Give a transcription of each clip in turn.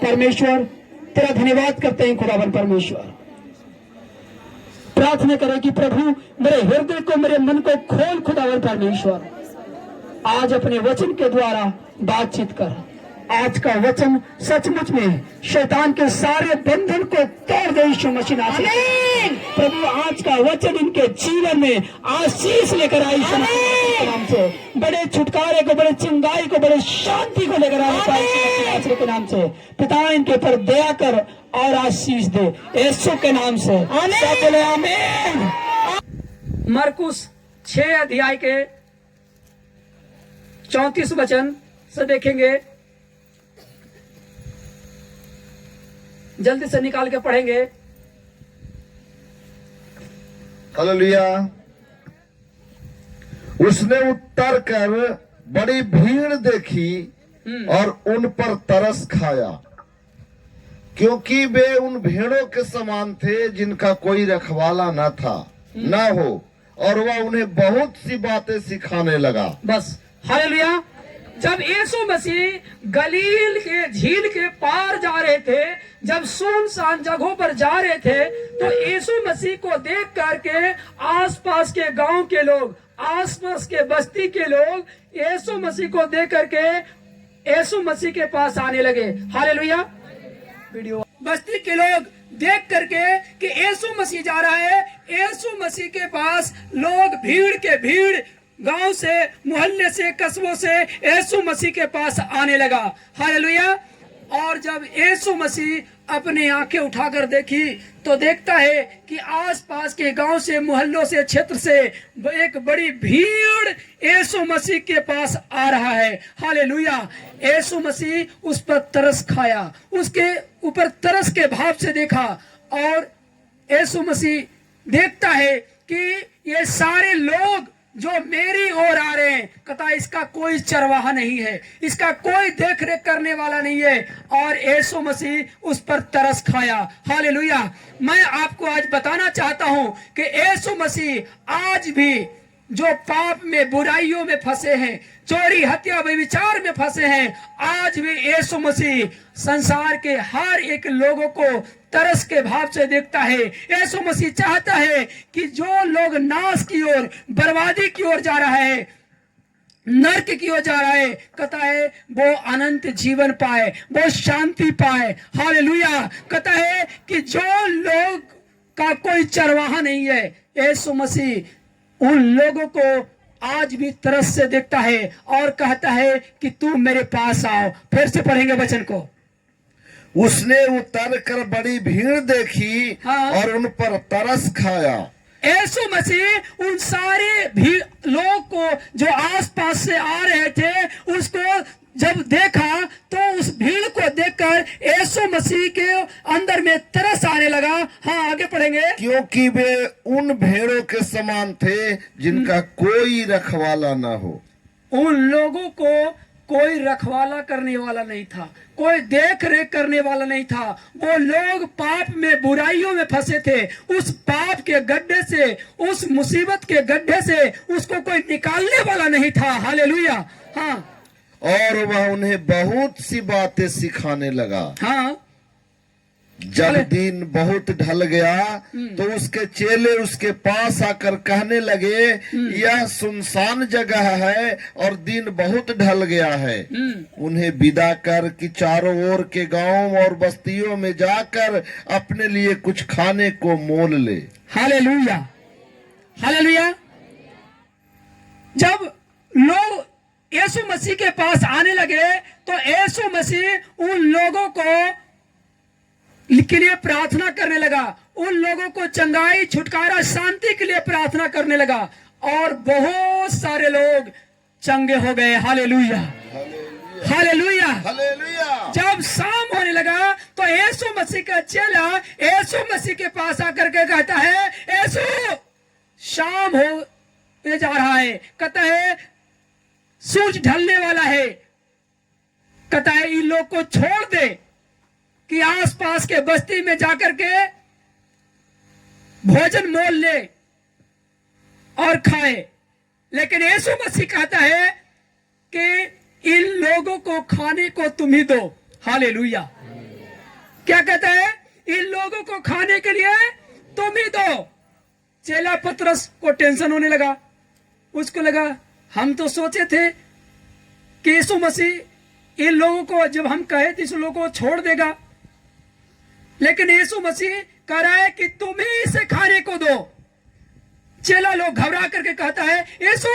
परमेश्वर तेरा धन्यवाद करते हैं खुदावन परमेश्वर। प्रार्थना करें कि प्रभु मेरे हृदय को, मेरे मन को खोल खुदावन परमेश्वर। आज अपने वचन के द्वारा बातचीत कर। आज का वचन सचमुच में शैतान के सारे बंधन को तोड़ दे यीशु मसीह नाम से। प्रभु आज का वचन इनके जीवन में आशीष लेकर आई यीशु मसीह के नाम से। बड़े छुटकारे को, बड़े चिंगाई को, बड़े शांति को लेकर आए यीशु मसीह के नाम से। पिता इनके ऊपर दया कर और आशीष दे यीशु के नाम से। सब बोले आमीन। मरकुस 6 अध्याय के 34 वचन से देखेंगे, जल्दी से निकाल के पढ़ेंगे। हालेलुया। उसने उत्तर कर बड़ी भीड़ देखी और उन पर तरस खाया, क्योंकि वे उन भेड़ों के समान थे जिनका कोई रखवाला न था न हो, और वह उन्हें बहुत सी बातें सिखाने लगा। बस हालेलुया। जब यीशु मसीह गलील के झील के पार जा रहे थे, जब सुनसान जगहों पर जा रहे थे, तो यीशु मसीह को देख करके आसपास के गांव के लोग, आसपास के बस्ती के लोग यीशु मसीह को देख करके यीशु मसीह के पास आने लगे। हालेलुया। वीडियो बस्ती के लोग देख करके कि यीशु मसीह जा रहा है, यीशु मसीह के पास लोग भीड़ के भीड़ गांव से, मोहल्ले से, कस्बों से यीशु मसीह के पास आने लगा। हालेलुया। और जब यीशु मसीह अपनी आंखें उठाकर देखी तो देखता है कि आसपास के गांव से, मोहल्लों से, क्षेत्र से एक बड़ी भीड़ यीशु मसीह के पास आ रहा है। हालेलुया। यीशु मसीह उस पर तरस खाया, उसके ऊपर तरस के भाव से देखा, और यीशु मसीह देखता है कि ये सारे लोग जो मेरी ओर आ रहे हैं, कहता इसका कोई चरवाहा नहीं है, इसका कोई देख रेख करने वाला नहीं है, और यीशु मसीह उस पर तरस खाया। हालेलुया। मैं आपको आज बताना चाहता हूं कि यीशु मसीह आज भी जो पाप में, बुराइयों में फंसे हैं, चोरी, हत्या, व्यभिचार में फंसे हैं, आज भी यीशु मसीह संसार के हर एक लोगों को तरस के भाव से देखता है। यीशु मसीह चाहता है कि जो लोग नाश की ओर, बर्बादी की ओर जा रहा है, नरक की ओर जा रहा है, कहता है वो अनंत जीवन पाए, वो शांति पाए। हालेलुया। कहता है कि जो लोग का कोई चरवाहा नहीं है, यीशु मसीह उन लोगों को आज भी तरस से देखता है और कहता है कि तू मेरे पास आओ। फिर से पढ़ेंगे वचन को। उसने उतर कर बड़ी भीड़ देखी और उन पर तरस खाया। यीशु मसीह उन सारे भी लोग को जो आसपास से आ रहे थे, उसको जब देखा तो उस भीड़ को देखकर यीशु मसीह के अंदर में तरस आने लगा। हाँ, आगे पढ़ेंगे। क्योंकि वे उन भेड़ों के समान थे जिनका कोई रखवाला न हो। उन लोगों को कोई रखवाला करने वाला नहीं था, कोई देख रेख करने वाला नहीं था। वो लोग पाप में, बुराइयों में फंसे थे। उस पाप के गड्ढे से, उस मुसीबत के गड्ढे से उसको कोई निकालने वाला नहीं था। हालेलुया। हाँ। और वह उन्हें बहुत सी बातें सिखाने लगा। हाँ। जब दिन बहुत ढल गया तो उसके चेले उसके पास आकर कहने लगे, यह सुनसान जगह है और दिन बहुत ढल गया है। उन्हें विदा कर कि चारों ओर के गांवों और बस्तियों में जाकर अपने लिए कुछ खाने को मोल ले। हालेलुया। हालेलुया। जब लोग यीशु मसीह के पास आने लगे तो यीशु मसीह उन लोगों को के लिए प्रार्थना करने लगा, उन लोगों को चंगाई, छुटकारा, शांति के लिए प्रार्थना करने लगा, और बहुत सारे लोग चंगे हो गए। हालेलुया। हालेलुया। हालेलुया। जब शाम होने लगा तो यीशु मसीह का चेला यीशु मसीह के पास आकर के कहता है, यीशु शाम हो जा रहा है, कहता है सूरज ढलने वाला है, कहता है इन लोग को छोड़ दे कि आसपास के बस्ती में जाकर के भोजन मोल ले और खाए। लेकिन यीशु मसीह कहता है कि इन लोगों को खाने को तुम ही दो। हालेलुया। क्या कहता है, इन लोगों को खाने के लिए तुम ही दो। चेला पतरस को टेंशन होने लगा, उसको लगा हम तो सोचे थे कि यीशु मसीह इन लोगों को जब हम कहे तो इस लोगों को छोड़ देगा, लेकिन यीशु मसीह कह रहा है कि तुम ही इसे खाने को दो। चेला लोग घबरा करके कहता है, यीशु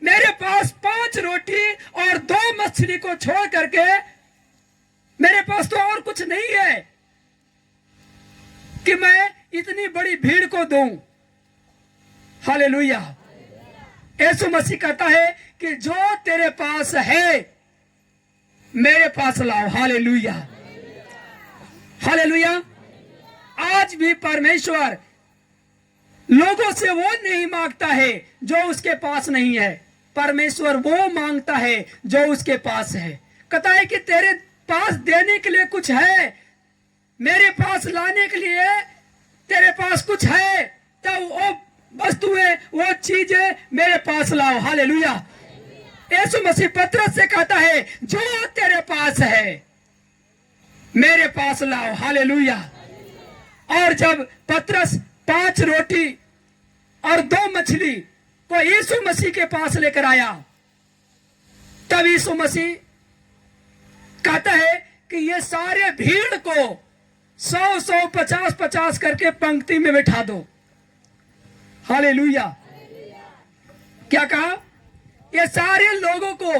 मेरे पास 5 रोटी और 2 मछली को छोड़ करके मेरे पास तो और कुछ नहीं है कि मैं इतनी बड़ी भीड़ को दूं। हालेलुया। यीशु मसीह कहता है कि जो तेरे पास है मेरे पास लाओ। Hallelujah, hallelujah. आज भी परमेश्वर लोगों से वो नहीं मांगता है जो उसके पास नहीं है, परमेश्वर वो मांगता है जो उसके पास है। कहता है कि तेरे पास देने के लिए कुछ है, मेरे पास लाने के लिए तेरे पास कुछ है, तो वो वस्तुएं वो चीजें मेरे पास लाओ। हालेलुया। यीशु मसीह पतरस से कहता है जो तेरे पास है मेरे पास लाओ। हालेलुया। और जब पतरस 5 रोटी और 2 मछली को यीशु मसीह के पास लेकर आया, तब यीशु मसीह कहता है कि ये सारे भीड़ को 100-100, 50-50 करके पंक्ति में बैठा दो। हालेलुया। क्या कहा? ये सारे लोगों को,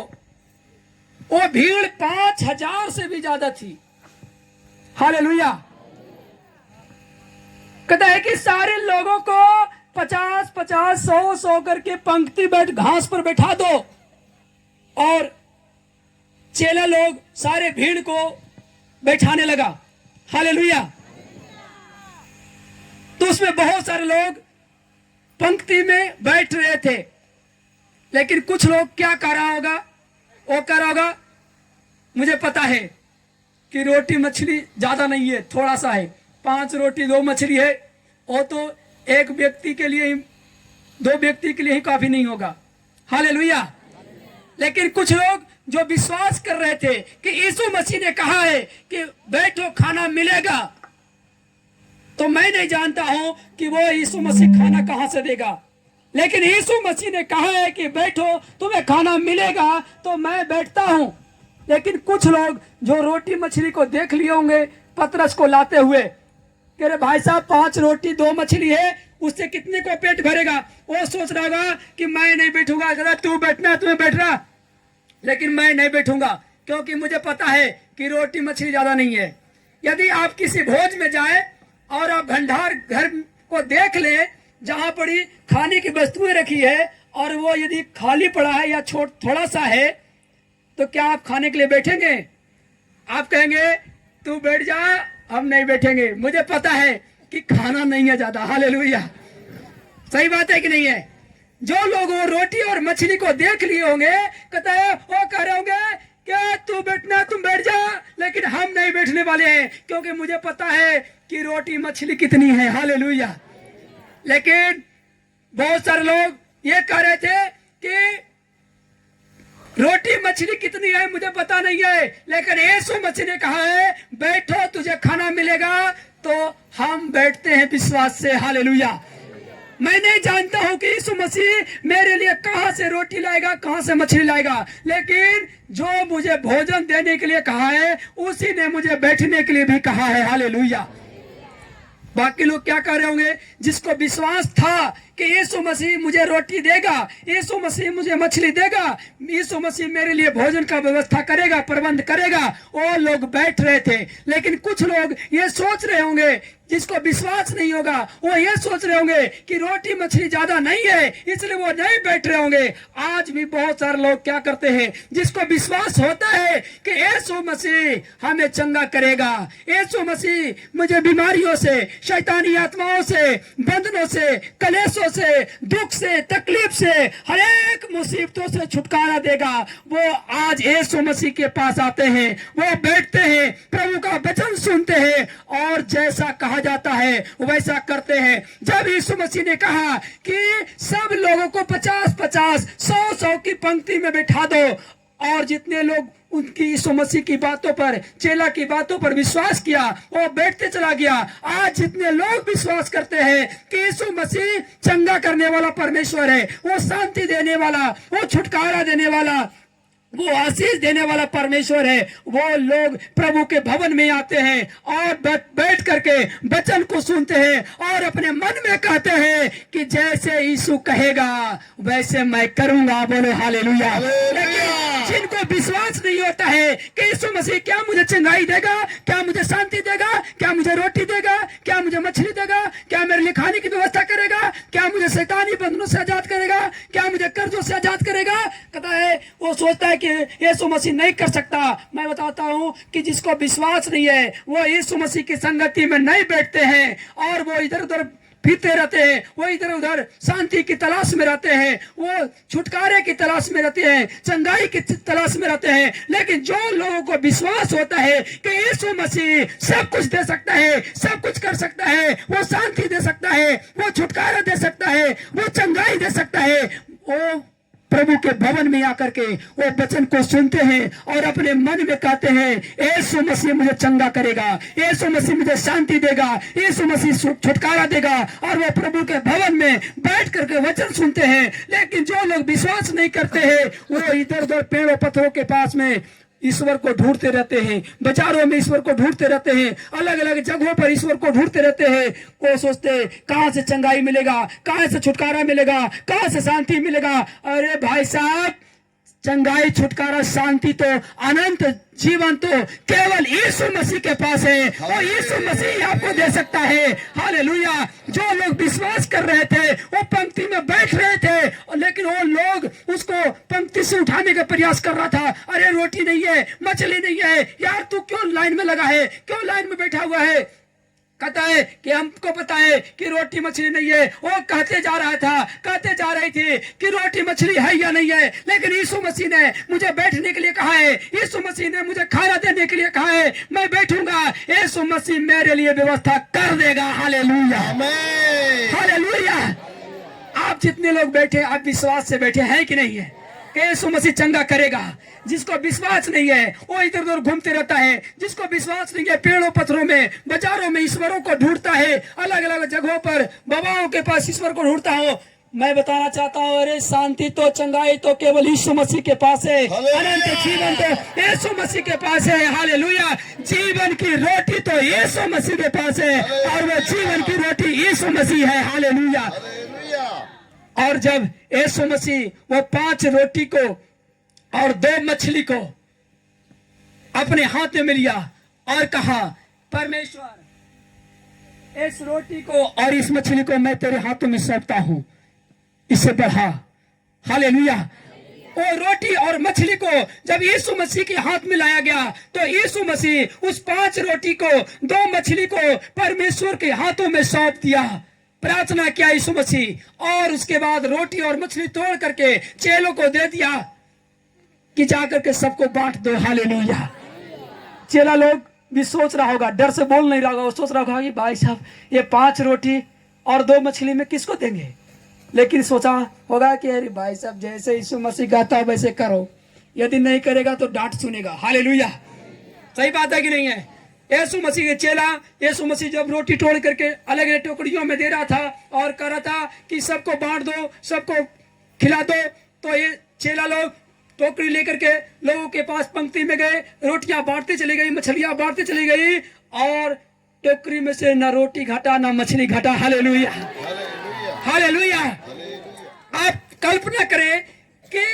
वो भीड़ 5000 से भी ज्यादा थी। हालेलुया। कहता है कि सारे लोगों को 50-50, 100-100 करके पंक्ति बैठ घास पर बैठा दो। और चेला लोग सारे भीड़ को बैठाने लगा। हालेलुया। तो उसमें बहुत सारे लोग पंक्ति में बैठ रहे थे, लेकिन कुछ लोग क्या कर रहा होगा, वो कर रहा होगा, मुझे पता है कि रोटी मछली ज्यादा नहीं है, थोड़ा सा है, 5 रोटी 2 मछली है, वो तो एक व्यक्ति के लिए ही, 2 व्यक्ति के लिए ही काफी नहीं होगा। हालेलुया। लेकिन कुछ लोग जो विश्वास कर रहे थे कि यीशु मसीह ने कहा है कि बैठो खाना मिलेगा, तो मैं नहीं जानता हूं कि वो यीशु मसीह खाना कहां से देगा, लेकिन यीशु मसीह ने कहा है कि बैठो तुम्हें खाना मिलेगा, तो मैं बैठता हूं। लेकिन कुछ लोग जो रोटी मछली को देख लिए होंगे पतरस को लाते हुए, कि अरे भाई साहब 5 रोटी 2 मछली है, उससे कितने को पेट भरेगा, वो सोच रहा होगा कि मैं नहीं बैठूंगा। कहता तू बैठना, तुम्हें बैठ रहा, लेकिन मैं नहीं बैठूंगा, क्योंकि मुझे पता है कि रोटी मछली ज्यादा नहीं है। यदि आप किसी भोज में जाए और आप भंडार घर को देख ले जहां पड़ी खाने की वस्तुएं रखी है और वो यदि खाली पड़ा है या थोड़ा सा है, तो क्या आप खाने के लिए बैठेंगे? आप कहेंगे तू बैठ जा, हम नहीं बैठेंगे, मुझे पता है कि खाना नहीं है ज्यादा। हालेलुया। सही बात है कि नहीं है? जो लोग वो रोटी और मछली को देख लिए होंगे, कहता है वो कह रहे होंगे क्या तू बैठना, तुम बैठ जा, लेकिन हम नहीं बैठने वाले हैं, क्योंकि मुझे पता है कि रोटी मछली कितनी है। हालेलुया। लेकिन बहुत सारे लोग ये कह रहे थे कि रोटी मछली कितनी है मुझे पता नहीं है, लेकिन यीशु मसीह ने कहा है बैठो तुझे खाना मिलेगा, तो हम बैठते हैं विश्वास से। हालेलुया। मैं नहीं जानता हूं कि यीशु मसीह मेरे लिए कहां से रोटी लाएगा, कहां से मछली लाएगा, लेकिन जो मुझे भोजन देने के लिए कहा है उसी ने मुझे बैठने के लिए भी कहा है। हालेलुया। बाकी लोग क्या कह रहे होंगे, जिसको विश्वास था कि यीशु मसीह मुझे रोटी देगा, यीशु मसीह मुझे मछली देगा, यीशु मसीह मेरे लिए भोजन का व्यवस्था करेगा, प्रबंध करेगा, वो लोग बैठ रहे थे। लेकिन कुछ लोग ये सोच रहे होंगे, जिसको विश्वास नहीं होगा, वो ये सोच रहे होंगे कि रोटी मछली ज्यादा नहीं है, इसलिए वो नहीं बैठ रहे होंगे। आज भी बहुत सारे लोग क्या करते हैं, जिसको विश्वास होता है कि यीशु मसीह हमें चंगा करेगा, यीशु मसीह मुझे बीमारियों से, शैतानी आत्माओं से, बंधनों से, कलेशों से, दुख से, तकलीफ से, हर एक मुसीबतों से छुटकारा देगा, वो आज यीशु मसीह के पास आते हैं, वो बैठते हैं, प्रभु का वचन सुनते हैं और जैसा कहा जाता है वैसा करते हैं। जब यीशु मसीह ने कहा कि सब लोगों को 50-50, 100-100 की पंक्ति में बैठा दो, और जितने लोग उनकी यीशु मसीह की बातों पर, चेला की बातों पर विश्वास किया, वो बैठते चला गया। आज जितने लोग विश्वास करते हैं कि यीशु मसीह चंगा करने वाला परमेश्वर है, वो शांति देने वाला, वो छुटकारा देने वाला, वो आशीष देने वाला परमेश्वर है, वो लोग प्रभु के भवन में आते हैं और बैठ करके वचन को सुनते हैं और अपने मन में कहते हैं कि जैसे यीशु कहेगा वैसे मैं करूंगा। बोलो हालेलुया। लेकिन जिनको विश्वास नहीं होता है कि यीशु मसीह क्या मुझे चंगाई देगा, क्या मुझे शांति देगा, क्या मुझे रोटी देगा, क्या मुझे मछली देगा, क्या मेरे लिए खाने की व्यवस्था करेगा, क्या मुझे शैतानी बंधनों से आजाद करेगा, क्या मुझे कर्जों से आजाद करेगा, कहता है वो सोचता है कि यीशु मसीह नहीं कर सकता। मैं बताता हूं कि जिसको विश्वास नहीं है वो यीशु मसीह की संगति में नहीं बैठते हैं और वो इधर उधर फिरते रहते हैं, वो इधर उधर शांति की तलाश में रहते हैं, वो छुटकारे की तलाश में रहते हैं, चंगाई की तलाश में रहते हैं। लेकिन जो लोगों को विश्वास होता है कि यीशु मसीह सब कुछ दे सकता है, सब कुछ कर सकता है, वो शांति दे सकता है, वो छुटकारा दे सकता है, वो चंगाई दे सकता है, वो प्रभु के भवन में आकर के वो वचन को सुनते हैं और अपने मन में कहते हैं यीशु मसीह मुझे चंगा करेगा, यीशु मसीह मुझे शांति देगा, यीशु मसीह छुटकारा देगा, और वो प्रभु के भवन में बैठ करके वचन सुनते हैं। लेकिन जो लोग विश्वास नहीं करते हैं वो इधर उधर पेड़ों पत्थरों के पास में ईश्वर को ढूंढते रहते हैं, बाजारों में ईश्वर को ढूंढते रहते हैं, अलग अलग जगहों पर ईश्वर को ढूंढते रहते हैं। वो सोचते हैं कहां से चंगाई मिलेगा, कहां से छुटकारा मिलेगा, कहां से शांति मिलेगा। अरे भाई साहब, चंगाई, छुटकारा, शांति तो अनंत जीवन तो केवल यीशु मसीह के पास है और यीशु मसीह आपको दे सकता है। हालेलुया। जो लोग विश्वास कर रहे थे वो पंक्ति में बैठ रहे थे, लेकिन वो लोग उसको पंक्ति से उठाने का प्रयास कर रहा था। अरे रोटी नहीं है, मछली नहीं है, यार तू क्यों लाइन में लगा है, क्यों लाइन में बैठा हुआ है। कहता है कि हमको पता है कि रोटी मछली नहीं है। वो कहते जा रहा था, कहते जा रही थी कि रोटी मछली है या नहीं है, लेकिन यीशु मसीह ने मुझे बैठने के लिए कहा है, यीशु मसीह ने मुझे खाना देने के लिए कहा है, मैं बैठूंगा, यीशु मसीह मेरे लिए व्यवस्था कर देगा। Hallelujah, hallelujah. आप जितने लोग बैठे, आप विश्वास से बैठे हैं कि नहीं है कि यीशु मसीह चंगा करेगा। जिसको विश्वास नहीं है वो इधर उधर घूमते रहता है, जिसको विश्वास नहीं है पेड़ों पत्थरों में, बाजारों में ईश्वरों को ढूंढता है, अलग अलग जगहों पर बाबाओं के पास ईश्वर को ढूंढता हो। मैं बताना चाहता हूँ, अरे शांति तो, चंगाई तो केवल यीशु मसीह के पास है, अनंत जीवन तो यीशु मसीह के पास है। हालेलुया। जीवन की रोटी तो यीशु मसीह के पास है और वो जीवन की रोटी यीशु मसीह है। हालेलुया। और जब यीशु मसीह वो 5 रोटी को और 2 मछली को अपने हाथ में लिया और कहा, परमेश्वर इस रोटी को और इस मछली को मैं तेरे हाथों में सौंपता हूं, इससे बढ़ा। हालेलुया। वो रोटी और मछली को जब यीशु मसीह के हाथ में लाया गया तो यीशु मसीह उस 5 रोटी को, 2 मछली को परमेश्वर के हाथों में सौंप दिया। प्रार्थना किया यीशु मसीह और उसके बाद रोटी और मछली तोड़ करके चेलों को दे दिया कि जाकर के सबको बांट दो। हालेलुया। चेला लोग भी सोच रहा होगा, डर से बोल नहीं रहा होगा, वो सोच रहा होगा कि भाई साहब ये 5 रोटी और 2 मछली में किसको देंगे। लेकिन सोचा होगा कि अरे भाई साहब जैसे यीशु मसीह कहता है वैसे करो, यदि नहीं करेगा तो डांट सुनेगा। हालेलुया। सही बात है कि नहीं है। यीशु मसीह के चेला, यीशु मसीह जब रोटी तोड़ करके अलग अलग टोकरियों में दे रहा था और कह रहा था कि सबको बांट दो, सबको खिला दो, तो ये चेला लोग टोकरी लेकर के लोगों के पास पंक्ति में गए, रोटियां बांटते चली गई, मछलियां बांटते चली गई और टोकरी में से न रोटी घटा न मछली घटा। Hallelujah, hallelujah. आप कल्पना करें कि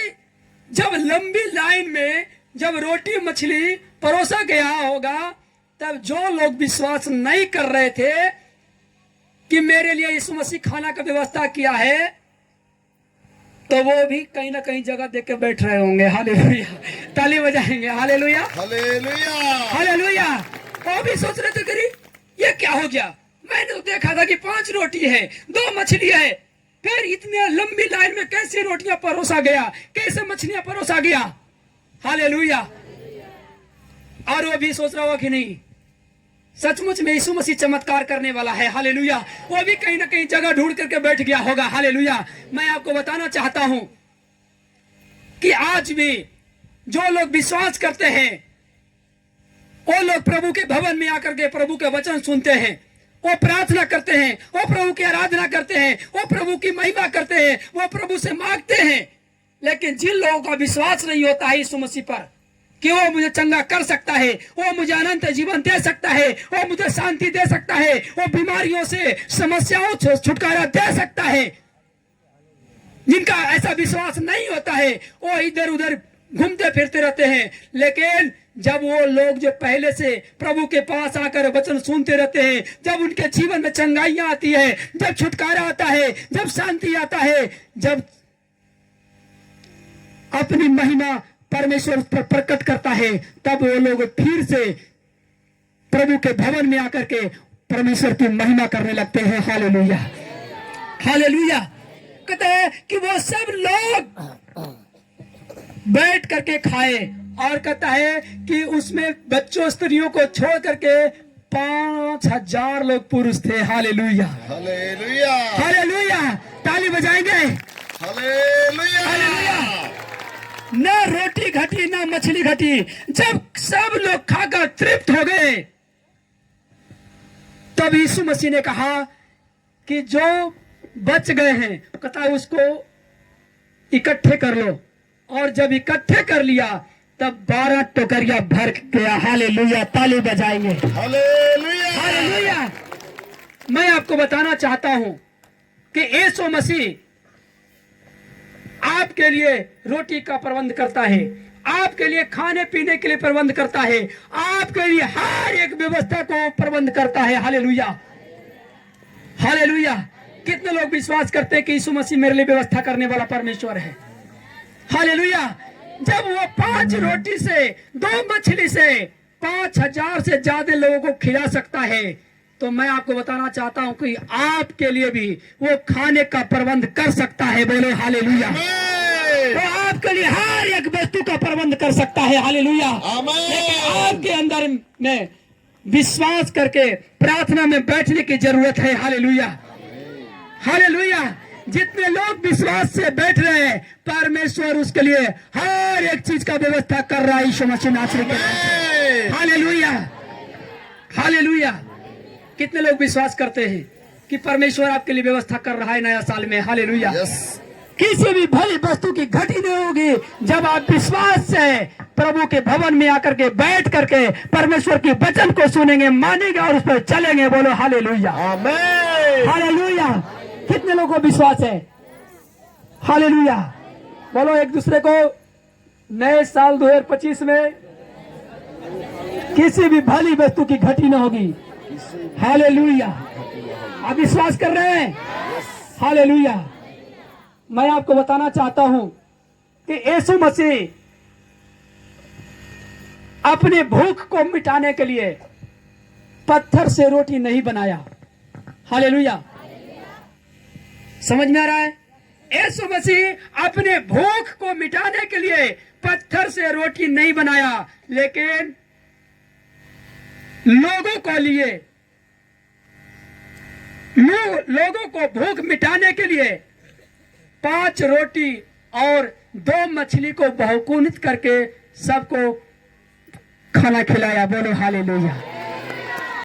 जब लंबी लाइन में जब रोटी मछली परोसा गया होगा, तब जो लोग विश्वास नहीं कर रहे थे कि मेरे लिए यीशु मसीह खाना का व्यवस्था किया है, तो वो भी कहीं ना कहीं जगह देख के बैठ रहे होंगे। हालेलुया। ताली बजाएंगे। Hallelujah, hallelujah, hallelujah. वो भी सोच रहे थे कि ये क्या हो गया, मैंने तो देखा था कि 5 रोटी है, 2 मछली है, फिर इतने लंबी लाइन में कैसे रोटियां परोसा गया, कैसे मछलियां परोसा गया। हालेलुया। और वो भी सोच रहा होगा कि नहीं सचमुच में यीशु मसीह चमत्कार करने वाला है। हालेलुया। वो भी कहीं ना कहीं जगह ढूंढ करके बैठ गया होगा। हालेलुया। मैं आपको बताना चाहता हूं कि आज भी जो लोग विश्वास करते हैं वो लोग प्रभु के भवन में आकर के प्रभु के वचन सुनते हैं, वो प्रार्थना करते हैं, वो प्रभु की आराधना करते हैं, वो प्रभु की महिमा करते हैं, वो प्रभु से मांगते हैं। लेकिन जिन लोगों का विश्वास नहीं होता है यीशु मसीह पर कि वो मुझे चंगा कर सकता है, वो मुझे अनंत जीवन दे सकता है, वो मुझे शांति दे सकता है, वो बीमारियों से समस्याओं से छुटकारा दे सकता है, जिनका ऐसा विश्वास नहीं होता है वो इधर उधर घूमते फिरते रहते हैं। लेकिन जब वो लोग जो पहले से प्रभु के पास आकर वचन सुनते रहते हैं, जब उनके जीवन में चंगाइयां आती है, जब छुटकारा आता है, जब शांति आता है, जब अपनी महिमा परमेश्वर पर प्रकट करता है, तब वो लोग फिर से प्रभु के भवन में आकर के परमेश्वर की महिमा करने लगते हैं। Hallelujah, hallelujah. कहते हैं कि वो सब लोग बैठ करके खाए, और कहता है कि उसमें बच्चों स्त्रियों को छोड़ करके 5,000 लोग पुरुष थे। Hallelujah, hallelujah, hallelujah. ताली बजाएंगे। Hallelujah, hallelujah. न रोटी घटी न मछली घटी। जब सब लोग खाकर तृप्त हो गए तब यीशु मसीह ने कहा कि जो बच गए हैं कहता है उसको इकट्ठे कर लो, और जब इकट्ठे कर लिया तब 12 टोकरिया भर गया। हालेलुया, ताली बजाएंगे। Hallelujah, hallelujah. मैं आपको बताना चाहता हूं कि यीशु मसीह आपके लिए रोटी का प्रबंध करता है, आपके लिए खाने पीने के लिए प्रबंध करता है, आपके लिए हर एक व्यवस्था को प्रबंध करता है। Hallelujah, hallelujah. कितने लोग विश्वास करते हैं कि यीशु मसीह मेरे लिए व्यवस्था करने वाला परमेश्वर है। हालेलुया। जब वो 5 रोटी से 2 मछली से 5,000 से ज्यादा लोगों को खिला सकता है, तो मैं आपको बताना चाहता हूं कि आपके लिए भी वो खाने का प्रबंध कर सकता है। बोलो हालेलुया। वो आपके लिए हर एक वस्तु का प्रबंध कर सकता है। हालेलुया। लेकिन आपके अंदर में विश्वास करके प्रार्थना में बैठने की जरूरत है। Hallelujah, hallelujah. जितने लोग विश्वास से बैठ रहे हैं परमेश्वर उसके लिए हर एक चीज का व्यवस्था कर रहा है यीशु मसीह नासरी के नाम से। Hallelujah, hallelujah. कितने लोग विश्वास करते हैं कि परमेश्वर आपके लिए व्यवस्था कर रहा है नया साल में। हालेलुया। किसी भी भली वस्तु की घटी नहीं होगी जब आप विश्वास से प्रभु के भवन में आकर के बैठ करके परमेश्वर के वचन को सुनेंगे, मानेंगे और उस पर चलेंगे। बोलो हालेलुया, आमीन, हालेलुया। कितने लोगों को विश्वास है? हालेलुया। बोलो एक दूसरे को नए साल 2025 में किसी भी भली वस्तु की घटी न होगी। हालेलुया। आप विश्वास कर रहे हैं? हालेलुया। मैं आपको बताना चाहता हूं कि यीशु मसीह अपने भूख को मिटाने के लिए पत्थर से रोटी नहीं बनाया। हालेलुया। समझ में आ रहा है? यीशु मसीह अपने भूख को मिटाने के लिए पत्थर से रोटी नहीं बनाया, लेकिन लोगों को लिए लोगों को भूख मिटाने के लिए 5 रोटी और 2 मछली को बहुगुणित करके सबको खाना खिलाया। बोलो हालेलुया।